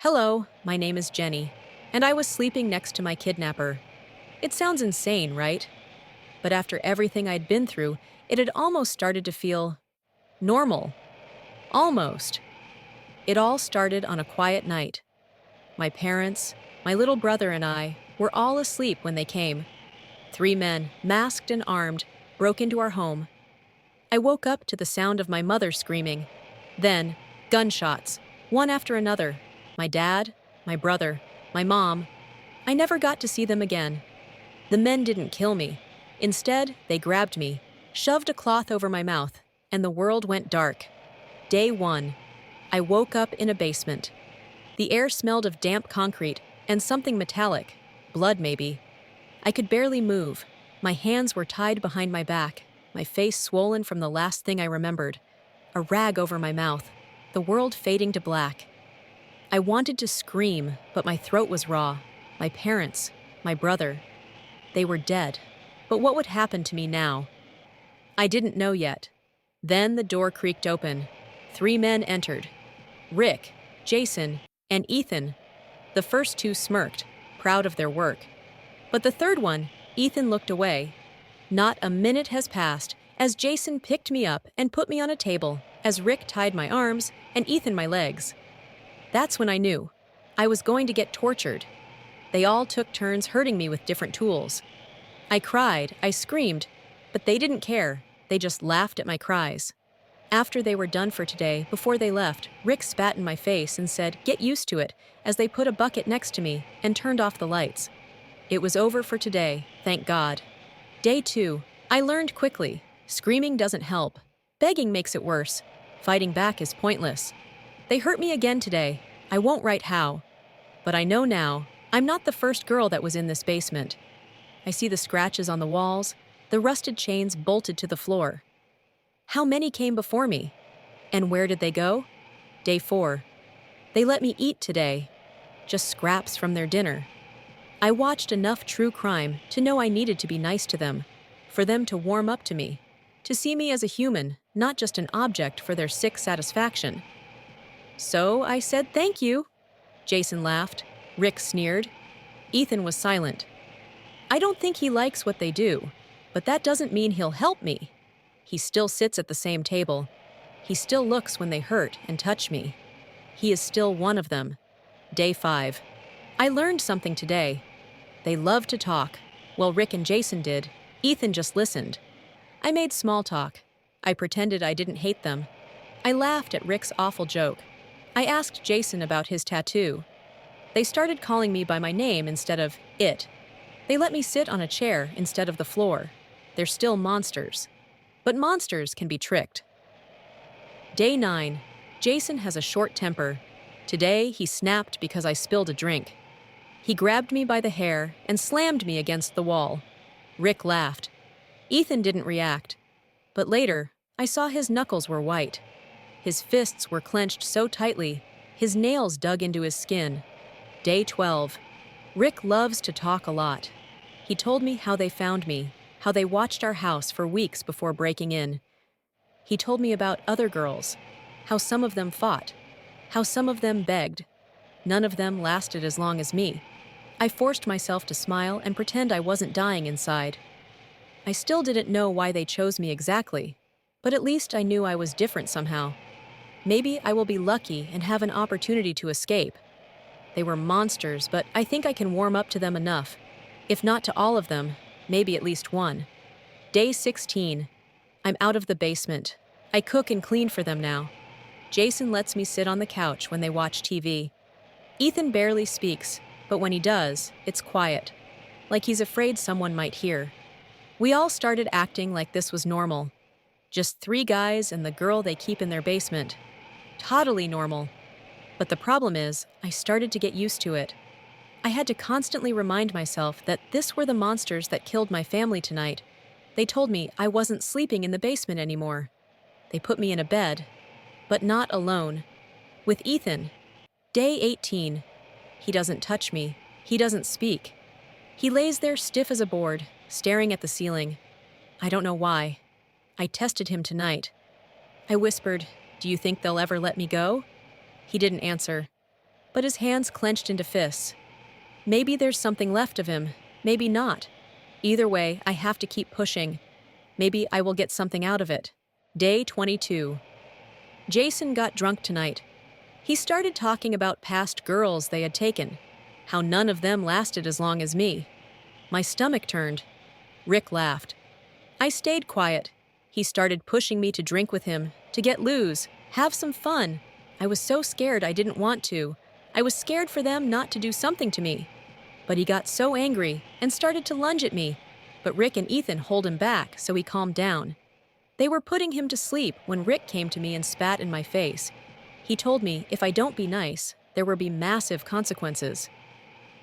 Hello, my name is Jenny, and I was sleeping next to my kidnapper. It sounds insane, right? But after everything I'd been through, it had almost started to feel normal. Almost. It all started on a quiet night. My parents, my little brother, and I were all asleep when they came. Three men, masked and armed, broke into our home. I woke up to the sound of my mother screaming. Then, gunshots, one after another. My dad, my brother, my mom. I never got to see them again. The men didn't kill me. Instead, they grabbed me, shoved a cloth over my mouth, and the world went dark. Day 1. I woke up in a basement. The air smelled of damp concrete and something metallic, blood maybe. I could barely move. My hands were tied behind my back, my face swollen from the last thing I remembered. A rag over my mouth, the world fading to black. I wanted to scream, but my throat was raw. My parents, my brother, they were dead. But what would happen to me now? I didn't know yet. Then the door creaked open. Three men entered. Rick, Jason, and Ethan. The first two smirked, proud of their work. But the third one, Ethan, looked away. Not a minute has passed as Jason picked me up and put me on a table, as Rick tied my arms and Ethan my legs. That's when I knew. I was going to get tortured. They all took turns hurting me with different tools. I cried, I screamed, but they didn't care. They just laughed at my cries. After they were done for today, before they left, Rick spat in my face and said, "Get used to it," as they put a bucket next to me and turned off the lights. It was over for today, thank God. Day 2. I learned quickly. Screaming doesn't help. Begging makes it worse. Fighting back is pointless. They hurt me again today. I won't write how. But I know now, I'm not the first girl that was in this basement. I see the scratches on the walls, the rusted chains bolted to the floor. How many came before me? And where did they go? Day 4. They let me eat today. Just scraps from their dinner. I watched enough true crime to know I needed to be nice to them, for them to warm up to me, to see me as a human, not just an object for their sick satisfaction. So I said thank you. Jason laughed. Rick sneered. Ethan was silent. I don't think he likes what they do, but that doesn't mean he'll help me. He still sits at the same table. He still looks when they hurt and touch me. He is still one of them. Day 5. I learned something today. They love to talk. Well, Rick and Jason did. Ethan just listened. I made small talk. I pretended I didn't hate them. I laughed at Rick's awful joke. I asked Jason about his tattoo. They started calling me by my name instead of it. They let me sit on a chair instead of the floor. They're still monsters. But monsters can be tricked. Day 9. Jason has a short temper. Today, he snapped because I spilled a drink. He grabbed me by the hair and slammed me against the wall. Rick laughed. Ethan didn't react. But later, I saw his knuckles were white. His fists were clenched so tightly, his nails dug into his skin. Day 12. Rick loves to talk a lot. He told me how they found me, how they watched our house for weeks before breaking in. He told me about other girls, how some of them fought, how some of them begged. None of them lasted as long as me. I forced myself to smile and pretend I wasn't dying inside. I still didn't know why they chose me exactly, but at least I knew I was different somehow. Maybe I will be lucky and have an opportunity to escape. They were monsters, but I think I can warm up to them enough. If not to all of them, maybe at least one. Day 16. I'm out of the basement. I cook and clean for them now. Jason lets me sit on the couch when they watch TV. Ethan barely speaks, but when he does, it's quiet, like he's afraid someone might hear. We all started acting like this was normal. Just 3 guys and the girl they keep in their basement. Totally normal. But the problem is, I started to get used to it. I had to constantly remind myself that this were the monsters that killed my family tonight. They told me I wasn't sleeping in the basement anymore. They put me in a bed, but not alone. With Ethan. Day 18. He doesn't touch me. He doesn't speak. He lays there stiff as a board, staring at the ceiling. I don't know why. I tested him tonight. I whispered, "Do you think they'll ever let me go?" He didn't answer. but his hands clenched into fists. Maybe there's something left of him, maybe not. Either way, I have to keep pushing. Maybe I will get something out of it. Day 22. Jason got drunk tonight. He started talking about past girls they had taken, how none of them lasted as long as me. My stomach turned. Rick laughed. I stayed quiet. He started pushing me to drink with him, to get loose, have some fun. I was so scared I didn't want to. I was scared for them not to do something to me. But he got so angry and started to lunge at me. But Rick and Ethan hold him back, so he calmed down. They were putting him to sleep when Rick came to me and spat in my face. He told me if I don't be nice, there will be massive consequences.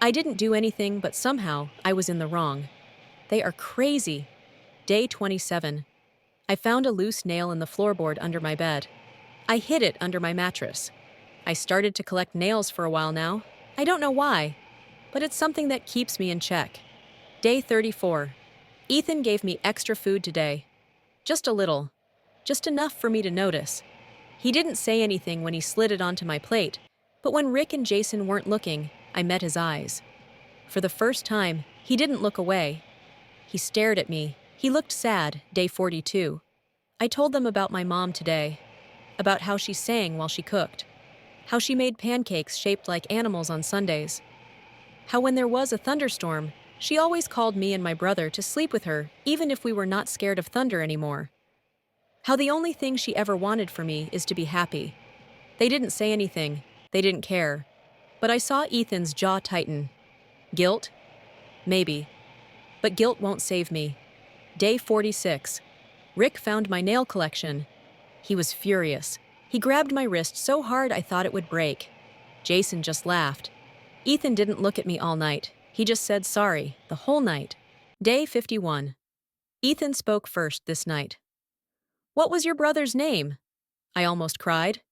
I didn't do anything, but somehow I was in the wrong. They are crazy. Day 27. I found a loose nail in the floorboard under my bed. I hid it under my mattress. I started to collect nails for a while now. I don't know why, but it's something that keeps me in check. Day 34. Ethan gave me extra food today. Just a little. Just enough for me to notice. He didn't say anything when he slid it onto my plate, but when Rick and Jason weren't looking, I met his eyes. For the first time, he didn't look away. He stared at me. He looked sad. Day 42. I told them about my mom today, about how she sang while she cooked, how she made pancakes shaped like animals on Sundays, how when there was a thunderstorm, she always called me and my brother to sleep with her even if we were not scared of thunder anymore, how the only thing she ever wanted for me is to be happy. They didn't say anything. They didn't care. But I saw Ethan's jaw tighten. Guilt? Maybe. But guilt won't save me. Day 46. Rick found my nail collection. He was furious. He grabbed my wrist so hard I thought it would break. Jason just laughed. Ethan didn't look at me all night. He just said sorry, the whole night. Day 51. Ethan spoke first this night. What was your brother's name? I almost cried.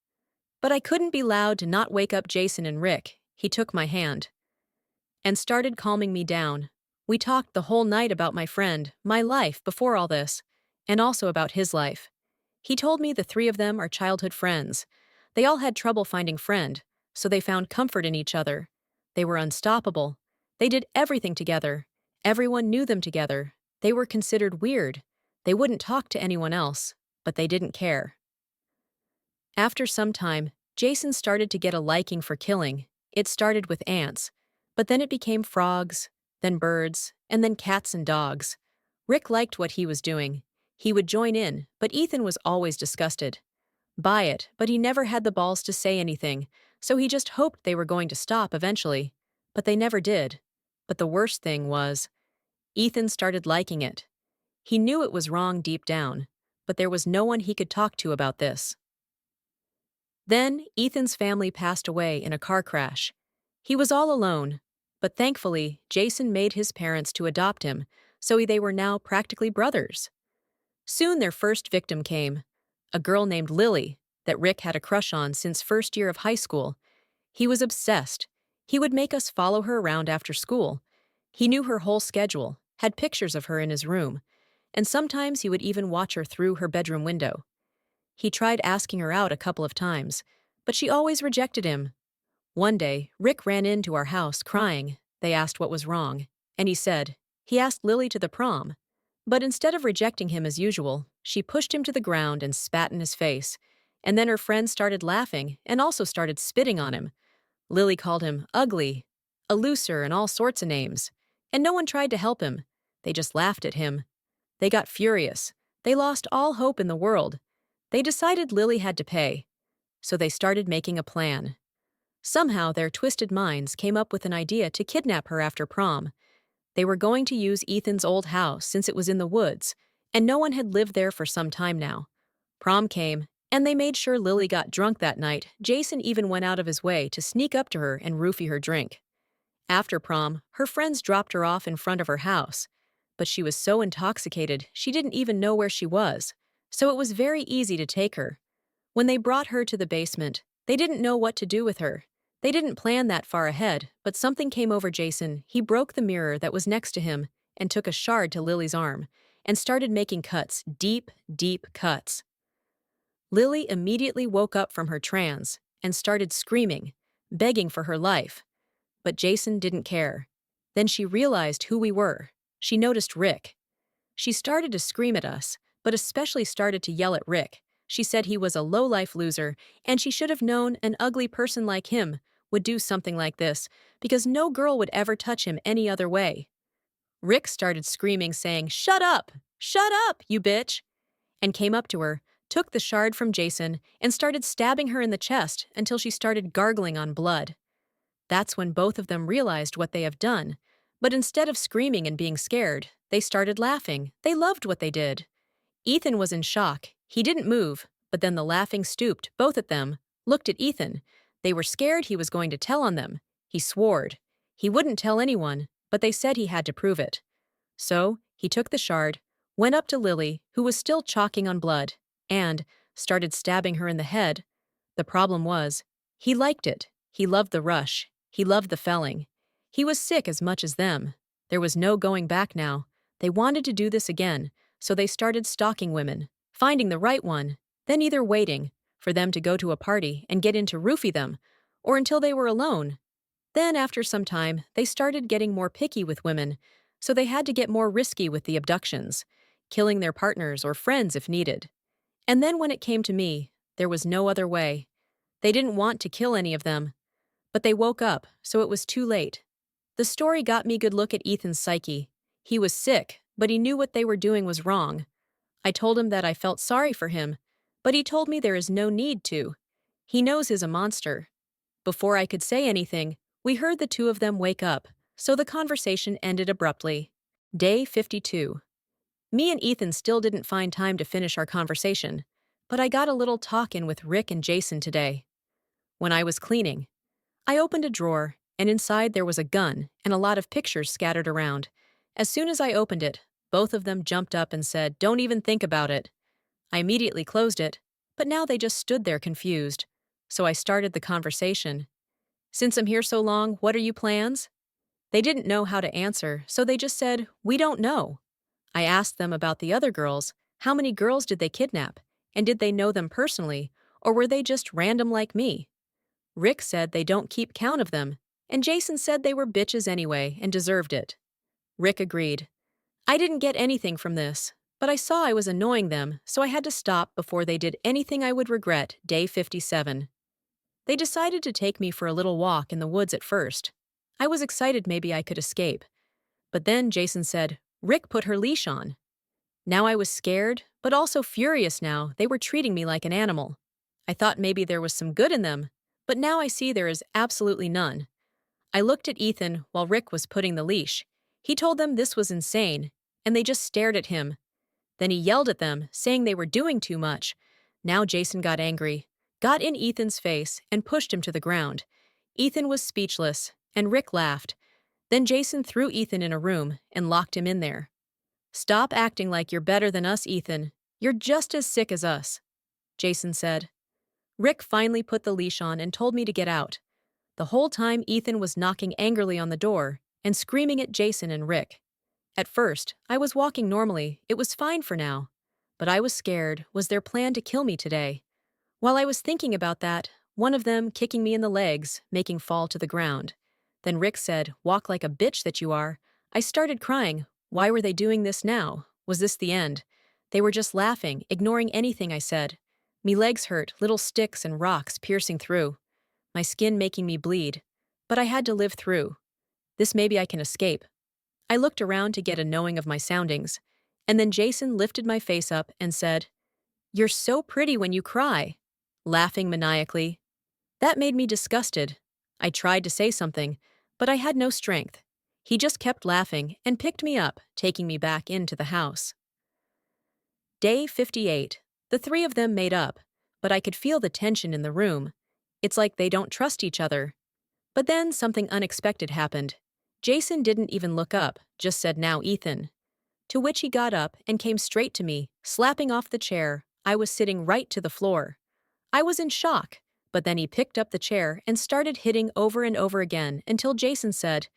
But I couldn't be loud to not wake up Jason and Rick. He took my hand and started calming me down. We talked the whole night about my friend, my life before all this, and also about his life. He told me the three of them are childhood friends. They all had trouble finding friend, so they found comfort in each other. They were unstoppable. They did everything together. Everyone knew them together. They were considered weird. They wouldn't talk to anyone else, but they didn't care. After some time, Jason started to get a liking for killing. It started with ants, but then it became frogs, then birds, and then cats and dogs. Rick liked what he was doing. He would join in, but Ethan was always disgusted by it, but he never had the balls to say anything, so he just hoped they were going to stop eventually. But they never did. But the worst thing was, Ethan started liking it. He knew it was wrong deep down, but there was no one he could talk to about this. Then, Ethan's family passed away in a car crash. He was all alone, but thankfully, Jason made his parents to adopt him, so they were now practically brothers. Soon their first victim came, a girl named Lily that Rick had a crush on since first year of high school. He was obsessed. He would make us follow her around after school. He knew her whole schedule, had pictures of her in his room, and sometimes he would even watch her through her bedroom window. He tried asking her out a couple of times, but she always rejected him. One day, Rick ran into our house crying. They asked what was wrong, and he said he asked Lily to the prom. But instead of rejecting him as usual, she pushed him to the ground and spat in his face, and then her friends started laughing and also started spitting on him. Lily called him ugly, a loser, and all sorts of names, and no one tried to help him. They just laughed at him. They got furious. They lost all hope in the world. They decided Lily had to pay, so they started making a plan. Somehow their twisted minds came up with an idea to kidnap her after prom. They were going to use Ethan's old house since it was in the woods, and no one had lived there for some time now. Prom came, and they made sure Lily got drunk that night. Jason even went out of his way to sneak up to her and roofie her drink. After prom, her friends dropped her off in front of her house, but she was so intoxicated she didn't even know where she was, so it was very easy to take her. When they brought her to the basement, they didn't know what to do with her. They didn't plan that far ahead, but something came over Jason. He broke the mirror that was next to him and took a shard to Lily's arm and started making cuts, deep, deep cuts. Lily immediately woke up from her trance and started screaming, begging for her life. But Jason didn't care. Then she realized who we were. She noticed Rick. She started to scream at us, but especially started to yell at Rick. She said he was a low-life loser, and she should have known an ugly person like him would do something like this, because no girl would ever touch him any other way. Rick started screaming, saying, "Shut up! Shut up, you bitch!" and came up to her, took the shard from Jason, and started stabbing her in the chest until she started gargling on blood. That's when both of them realized what they have done. But instead of screaming and being scared, they started laughing. They loved what they did. Ethan was in shock. He didn't move, but then the laughing stooped, both at them, looked at Ethan. They were scared he was going to tell on them. He swore. He wouldn't tell anyone, but they said he had to prove it. So, he took the shard, went up to Lily, who was still choking on blood, and started stabbing her in the head. The problem was, he liked it. He loved the rush. He loved the felling. He was sick as much as them. There was no going back now. They wanted to do this again, so they started stalking women, finding the right one, then either waiting for them to go to a party and get in to roofie them, or until they were alone. Then, after some time, they started getting more picky with women, so they had to get more risky with the abductions, killing their partners or friends if needed. And then when it came to me, there was no other way. They didn't want to kill any of them, but they woke up, so it was too late. The story got me a good look at Ethan's psyche. He was sick, but he knew what they were doing was wrong. I told him that I felt sorry for him, but he told me there is no need to. He knows he's a monster. Before I could say anything, we heard the two of them wake up, so the conversation ended abruptly. Day 52. Me and Ethan still didn't find time to finish our conversation, but I got a little talk in with Rick and Jason today. When I was cleaning, I opened a drawer, and inside there was a gun and a lot of pictures scattered around. As soon as I opened it, both of them jumped up and said, "Don't even think about it." I immediately closed it, but now they just stood there confused. So I started the conversation. "Since I'm here so long, what are your plans?" They didn't know how to answer, so they just said, "We don't know." I asked them about the other girls. How many girls did they kidnap? And did they know them personally, or were they just random like me? Rick said they don't keep count of them, and Jason said they were bitches anyway and deserved it. Rick agreed. I didn't get anything from this, but I saw I was annoying them, so I had to stop before they did anything I would regret. Day 57. They decided to take me for a little walk in the woods at first. I was excited maybe I could escape. But then Jason said, "Rick put her leash on." Now I was scared, but also furious now. They were treating me like an animal. I thought maybe there was some good in them, but now I see there is absolutely none. I looked at Ethan while Rick was putting the leash. He told them this was insane, and they just stared at him. Then he yelled at them, saying they were doing too much. Now Jason got angry, got in Ethan's face, and pushed him to the ground. Ethan was speechless, and Rick laughed. Then Jason threw Ethan in a room and locked him in there. "Stop acting like you're better than us, Ethan. You're just as sick as us," Jason said. Rick finally put the leash on and told me to get out. The whole time Ethan was knocking angrily on the door and screaming at Jason and Rick. At first, I was walking normally. It was fine for now. But I was scared. Was their plan to kill me today? While I was thinking about that, one of them kicking me in the legs, making fall to the ground. Then Rick said, "Walk like a bitch that you are." I started crying. Why were they doing this now? Was this the end? They were just laughing, ignoring anything I said. Me legs hurt, little sticks and rocks piercing through. My skin making me bleed. But I had to live through. This maybe I can escape. I looked around to get a knowing of my soundings. And then Jason lifted my face up and said, "You're so pretty when you cry," laughing maniacally. That made me disgusted. I tried to say something, but I had no strength. He just kept laughing and picked me up, taking me back into the house. Day 58. The three of them made up, but I could feel the tension in the room. It's like they don't trust each other. But then something unexpected happened. Jason didn't even look up, just said, "Now, Ethan." To which he got up and came straight to me, slapping off the chair. I was sitting right to the floor. I was in shock, but then he picked up the chair and started hitting over and over again until Jason said,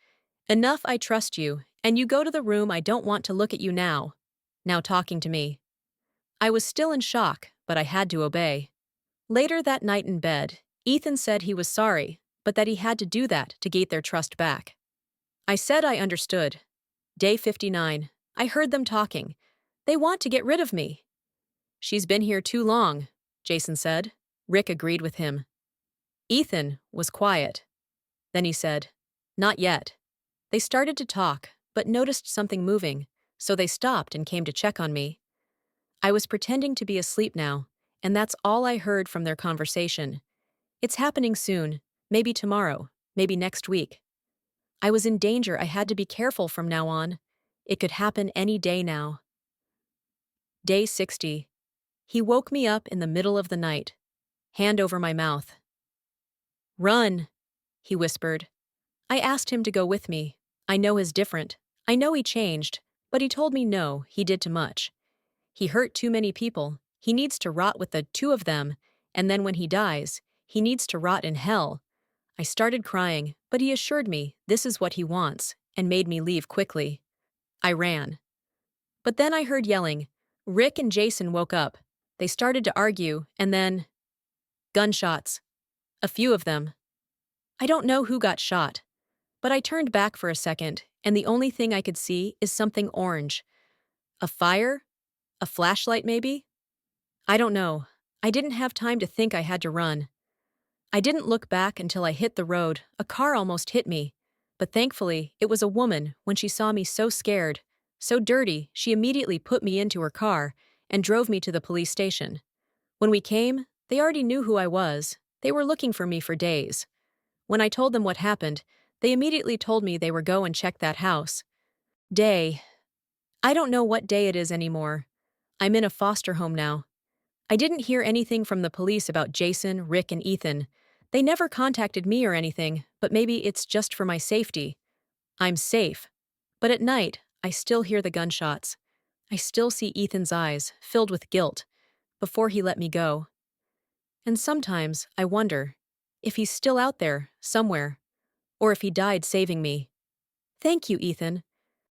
"Enough, I trust you, and you go to the room. I don't want to look at you now." Now talking to me. I was still in shock, but I had to obey. Later that night in bed, Ethan said he was sorry, but that he had to do that to gain their trust back. I said I understood. Day 59. I heard them talking. They want to get rid of me. She's been here too long, Jason said. Rick agreed with him. Ethan was quiet. Then he said, "Not yet." They started to talk, but noticed something moving, so they stopped and came to check on me. I was pretending to be asleep now, and that's all I heard from their conversation. It's happening soon, maybe tomorrow, maybe next week. I was in danger. I had to be careful from now on. It could happen any day now. Day 60. He woke me up in the middle of the night, hand over my mouth. "Run," he whispered. I asked him to go with me. I know he's different. I know he changed, but he told me no, he did too much. He hurt too many people. He needs to rot with the two of them, and then when he dies, he needs to rot in hell. I started crying, but he assured me this is what he wants, and made me leave quickly. I ran. But then I heard yelling. Rick and Jason woke up. They started to argue, and then gunshots. A few of them. I don't know who got shot, but I turned back for a second, and the only thing I could see is something orange. A fire? A flashlight, maybe? I don't know. I didn't have time to think. I had to run. I didn't look back until I hit the road. A car almost hit me. But thankfully, it was a woman. When she saw me so scared, so dirty, she immediately put me into her car and drove me to the police station. When we came, they already knew who I was. They were looking for me for days. When I told them what happened, they immediately told me they were go and check that house. Day. I don't know what day it is anymore. I'm in a foster home now. I didn't hear anything from the police about Jason, Rick, and Ethan. They never contacted me or anything, but maybe it's just for my safety. I'm safe. But at night, I still hear the gunshots. I still see Ethan's eyes, filled with guilt, before he let me go. And sometimes I wonder if he's still out there, somewhere, or if he died saving me. Thank you, Ethan.